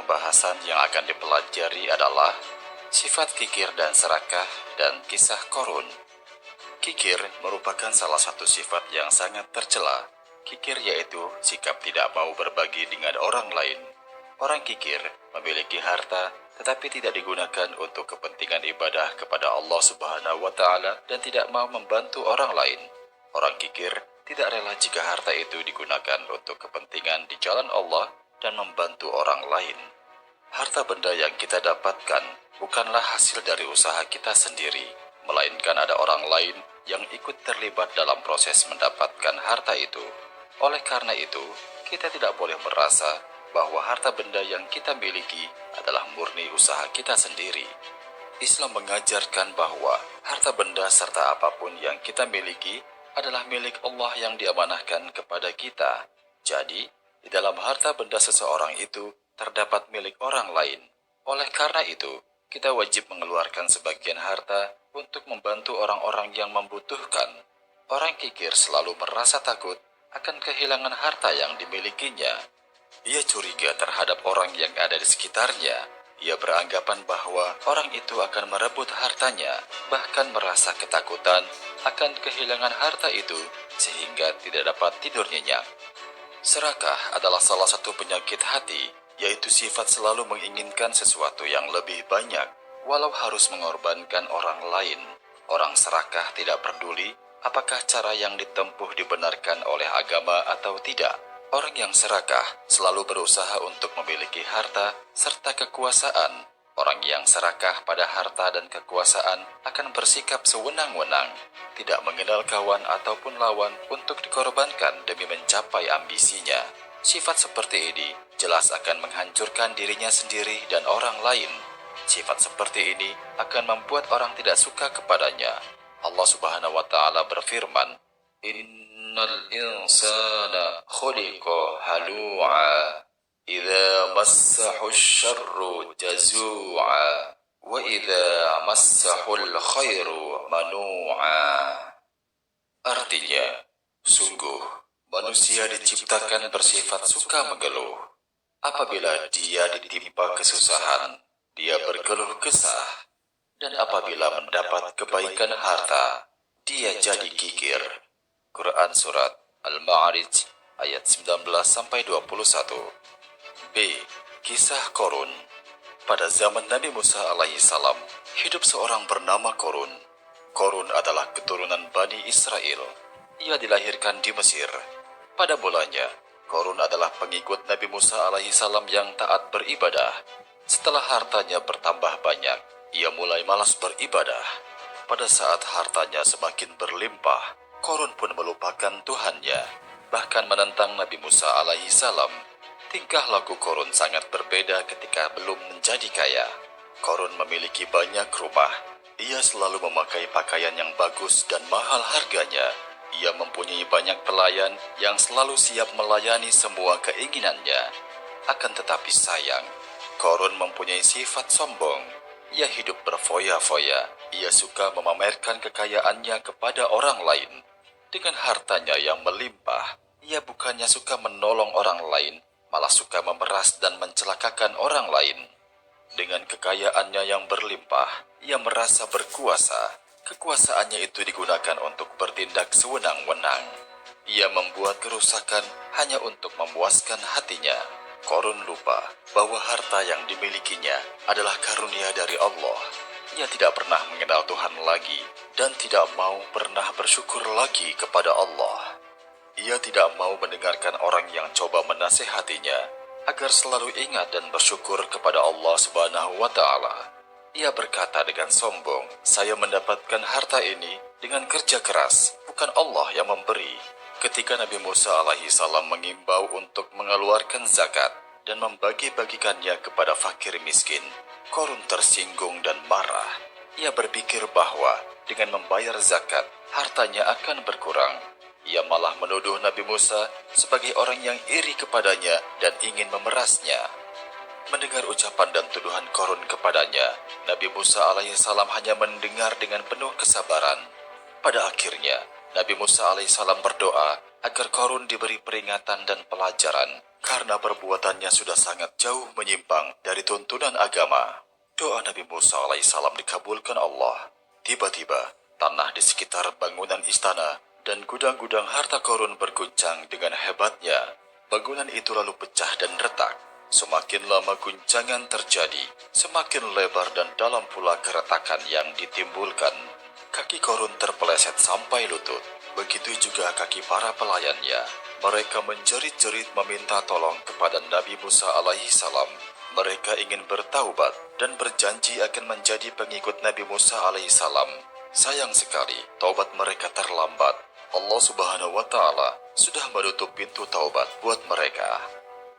bahasan yang akan dipelajari adalah sifat kikir dan serakah dan kisah Qorun. Kikir merupakan salah satu sifat yang sangat tercela. Kikir yaitu sikap tidak mau berbagi dengan orang lain. Orang kikir memiliki harta tetapi tidak digunakan untuk kepentingan ibadah kepada Allah Subhanahu wa Ta'ala dan tidak mau membantu orang lain. Orang kikir tidak rela jika harta itu digunakan untuk kepentingan di jalan Allah dan membantu orang lain. Harta benda yang kita dapatkan bukanlah hasil dari usaha kita sendiri, melainkan ada orang lain yang ikut terlibat dalam proses mendapatkan harta itu. Oleh karena itu, kita tidak boleh merasa bahwa harta benda yang kita miliki adalah murni usaha kita sendiri. Islam mengajarkan bahwa harta benda serta apapun yang kita miliki adalah milik Allah yang diamanahkan kepada kita. Jadi, di dalam harta benda seseorang itu terdapat milik orang lain. Oleh karena itu, kita wajib mengeluarkan sebagian harta untuk membantu orang-orang yang membutuhkan. Orang kikir selalu merasa takut akan kehilangan harta yang dimilikinya. Ia curiga terhadap orang yang ada di sekitarnya. Ia beranggapan bahwa orang itu akan merebut hartanya, bahkan merasa ketakutan akan kehilangan harta itu sehingga tidak dapat tidur nyenyak. Serakah adalah salah satu penyakit hati, yaitu sifat selalu menginginkan sesuatu yang lebih banyak, walau harus mengorbankan orang lain. Orang serakah tidak peduli apakah cara yang ditempuh dibenarkan oleh agama atau tidak. Orang yang serakah selalu berusaha untuk memiliki harta serta kekuasaan. Orang yang serakah pada harta dan kekuasaan akan bersikap sewenang-wenang, tidak mengenal kawan ataupun lawan untuk dikorbankan demi mencapai ambisinya. Sifat seperti ini jelas akan menghancurkan dirinya sendiri dan orang lain. Sifat seperti ini akan membuat orang tidak suka kepadanya. Allah Subhanahu wa Ta'ala berfirman, Innal insana khuliqa halu'a idza massahu syarru jazu'a wa idza massahu khairu manu'a. Artinya, sungguh manusia diciptakan bersifat suka mengeluh. Apabila dia ditimpa kesusahan, dia berkeluh kesah. Dan apabila mendapat kebaikan harta, dia jadi kikir. Quran Surat Al-Ma'arij ayat 19-21. B. Kisah Qorun. Pada zaman Nabi Musa alaihissalam, hidup seorang bernama Qorun. Qorun adalah keturunan Bani Israel. Ia dilahirkan di Mesir. Pada mulanya, Qorun adalah pengikut Nabi Musa alaihissalam yang taat beribadah. Setelah hartanya bertambah banyak, ia mulai malas beribadah. Pada saat hartanya semakin berlimpah, Qorun pun melupakan Tuhannya, bahkan menentang Nabi Musa alaihissalam. Tingkah laku Qorun sangat berbeda ketika belum menjadi kaya. Qorun memiliki banyak rumah. Ia selalu memakai pakaian yang bagus dan mahal harganya. Ia mempunyai banyak pelayan yang selalu siap melayani semua keinginannya. Akan tetapi sayang, Qorun mempunyai sifat sombong. Ia hidup berfoya-foya. Ia suka memamerkan kekayaannya kepada orang lain. Dengan hartanya yang melimpah, ia bukannya suka menolong orang lain, malah suka memeras dan mencelakakan orang lain. Dengan kekayaannya yang berlimpah, ia merasa berkuasa. Kekuasaannya itu digunakan untuk bertindak sewenang-wenang. Ia membuat kerusakan hanya untuk memuaskan hatinya. Qorun lupa bahwa harta yang dimilikinya adalah karunia dari Allah. Ia tidak pernah mengenal Tuhan lagi dan tidak mau pernah bersyukur lagi kepada Allah. Ia tidak mau mendengarkan orang yang coba menasihatinya agar selalu ingat dan bersyukur kepada Allah Subhanahu wa Ta'ala. Ia berkata dengan sombong, "Saya mendapatkan harta ini dengan kerja keras, bukan Allah yang memberi." Ketika Nabi Musa alaihissalam mengimbau untuk mengeluarkan zakat dan membagi-bagikannya kepada fakir miskin, Qorun tersinggung dan marah. Ia berpikir bahwa dengan membayar zakat, hartanya akan berkurang. Ia malah menuduh Nabi Musa sebagai orang yang iri kepadanya dan ingin memerasnya. Mendengar ucapan dan tuduhan Qorun kepadanya, Nabi Musa alaihissalam hanya mendengar dengan penuh kesabaran. Pada akhirnya, Nabi Musa alaihissalam berdoa agar Qorun diberi peringatan dan pelajaran. karena perbuatannya sudah sangat jauh menyimpang dari tuntunan agama. Doa Nabi Musa alaihissalam dikabulkan Allah. Tiba-tiba, tanah di sekitar bangunan istana dan gudang-gudang harta Korun berguncang dengan hebatnya. Bangunan itu lalu pecah dan retak. Semakin lama guncangan terjadi, semakin lebar dan dalam pula keretakan yang ditimbulkan. Kaki Korun terpeleset sampai lutut. Begitu juga kaki para pelayannya. Mereka menjerit-jerit meminta tolong kepada Nabi Musa alaihi salam. Mereka ingin bertaubat dan berjanji akan menjadi pengikut Nabi Musa alaihi salam. Sayang sekali, taubat mereka terlambat. Allah Subhanahu wa Ta'ala sudah menutup pintu taubat buat mereka.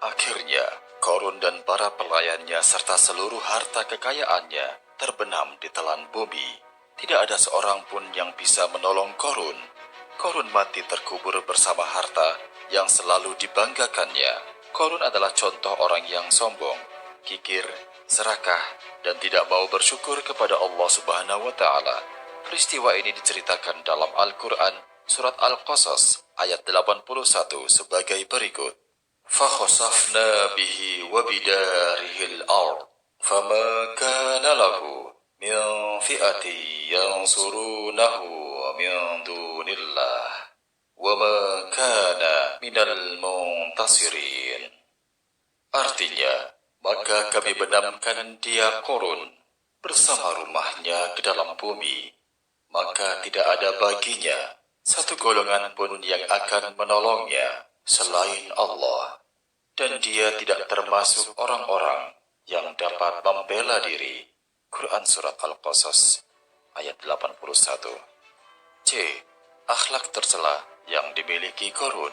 Akhirnya, Korun dan para pelayannya serta seluruh harta kekayaannya terbenam di telan bumi. Tidak ada seorang pun yang bisa menolong Korun. Korun mati terkubur bersama harta yang selalu dibanggakannya. Korun adalah contoh orang yang sombong, kikir, serakah, dan tidak mau bersyukur kepada Allah Subhanahu wa Ta'ala. Peristiwa ini diceritakan dalam Al-Quran, surat Al-Qasas, ayat 81 sebagai berikut. فَخَسَفْنَا بِهِ وَبِدَارِهِ الْأَرْضِ فَمَا كَانَ لَهُ مِنْ فِئَةٍ يَنْصُرُونَهُ مِنْ دُونِ اللَّهِ وَمَا كَانَ مِنَ الْمُنْتَصِرِينَ. Artinya, maka kami benamkan dia Korun bersama rumahnya ke dalam bumi, maka tidak ada baginya satu golongan pun yang akan menolongnya selain Allah, dan dia tidak termasuk orang-orang yang dapat membela diri. Quran Surat Al-Qasas ayat 81. C. Akhlak tercela yang dimiliki Korun.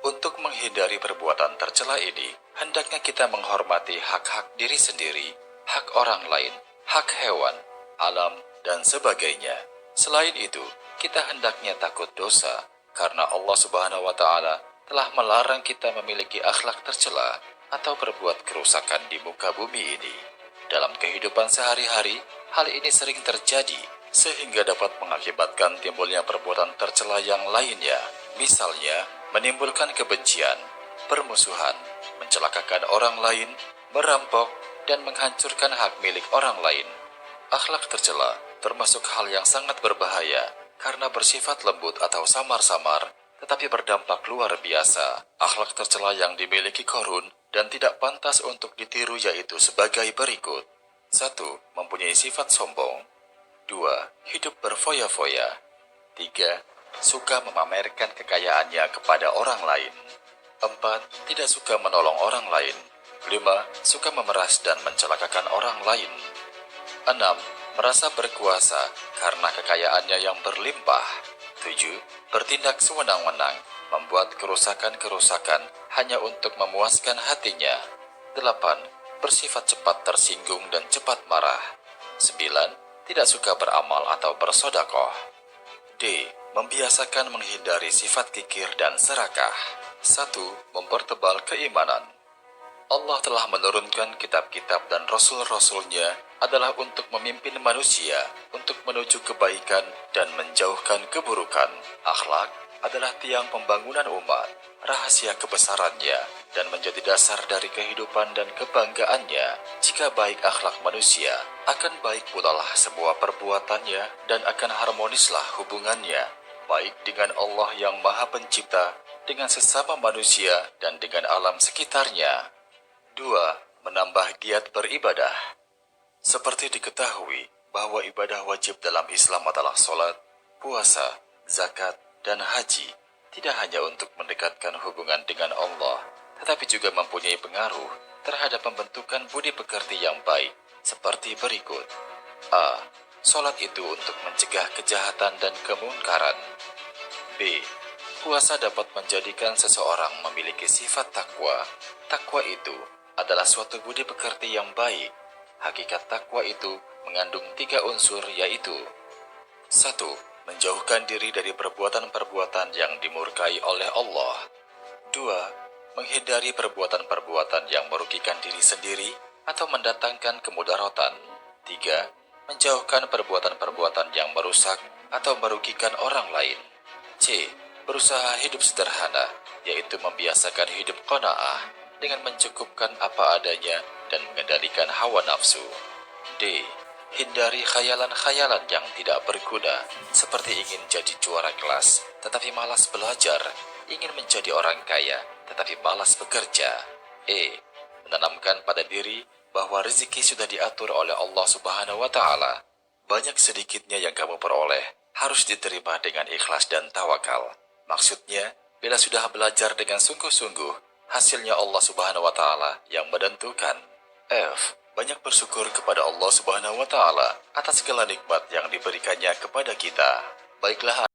Untuk menghindari perbuatan tercela ini, hendaknya kita menghormati hak-hak diri sendiri, hak orang lain, hak hewan, alam, dan sebagainya. Selain itu, kita hendaknya takut dosa, karena Allah Subhanahu wa Ta'ala telah melarang kita memiliki akhlak tercela atau berbuat kerusakan di muka bumi ini. Dalam kehidupan sehari-hari, hal ini sering terjadi, sehingga dapat mengakibatkan timbulnya perbuatan tercela yang lainnya. Misalnya, menimbulkan kebencian, permusuhan, mencelakakan orang lain, merampok, dan menghancurkan hak milik orang lain. Akhlak tercela termasuk hal yang sangat berbahaya, karena bersifat lembut atau samar-samar, tetapi berdampak luar biasa. Akhlak tercela yang dimiliki Korun dan tidak pantas untuk ditiru yaitu sebagai berikut. 1. Mempunyai sifat sombong. 2. Hidup berfoya-foya. 3. Suka memamerkan kekayaannya kepada orang lain. 4. Tidak suka menolong orang lain. 5. Suka memeras dan mencelakakan orang lain. 6. Merasa berkuasa karena kekayaannya yang berlimpah. 7. Bertindak sewenang-wenang, membuat kerusakan-kerusakan hanya untuk memuaskan hatinya. 8. Bersifat cepat tersinggung dan cepat marah. 9. Tidak suka beramal atau bersodakoh. D. Membiasakan menghindari sifat kikir dan serakah. 1. Mempertebal keimanan. Allah telah menurunkan kitab-kitab dan rasul-rasulnya adalah untuk memimpin manusia, untuk menuju kebaikan dan menjauhkan keburukan. Akhlak adalah tiang pembangunan umat, rahasia kebesarannya, dan menjadi dasar dari kehidupan dan kebanggaannya. Jika baik akhlak manusia, akan baik pula lah semua perbuatannya dan akan harmonislah hubungannya, baik dengan Allah yang Maha Pencipta, dengan sesama manusia, dan dengan alam sekitarnya. 2. Menambah giat beribadah. Seperti diketahui bahwa ibadah wajib dalam Islam adalah sholat, puasa, zakat, dan haji. Tidak hanya untuk mendekatkan hubungan dengan Allah, tetapi juga mempunyai pengaruh terhadap pembentukan budi pekerti yang baik, seperti berikut. A. Sholat itu untuk mencegah kejahatan dan kemungkaran. B. Puasa dapat menjadikan seseorang memiliki sifat takwa. Takwa itu adalah suatu budi pekerti yang baik. Hakikat takwa itu mengandung 3 unsur, yaitu 1. Menjauhkan diri dari perbuatan-perbuatan yang dimurkai oleh Allah. 2. Menghindari perbuatan-perbuatan yang merugikan diri sendiri atau mendatangkan kemudaratan. 3. Menjauhkan perbuatan-perbuatan yang merusak atau merugikan orang lain. C. Berusaha hidup sederhana, yaitu membiasakan hidup qanaah dengan mencukupkan apa adanya dan mengendalikan hawa nafsu. D. Hindari khayalan-khayalan yang tidak berguna, seperti ingin jadi juara kelas, tetapi malas belajar, ingin menjadi orang kaya, tetapi malas bekerja. E. Menanamkan pada diri bahwa rezeki sudah diatur oleh Allah Subhanahu wa Ta'ala. Banyak sedikitnya yang kamu peroleh harus diterima dengan ikhlas dan tawakal. Maksudnya, bila sudah belajar dengan sungguh-sungguh, hasilnya Allah Subhanahu wa Ta'ala yang menentukan. F. Banyak bersyukur kepada Allah Subhanahu wa Ta'ala atas segala nikmat yang diberikannya kepada kita. Baiklah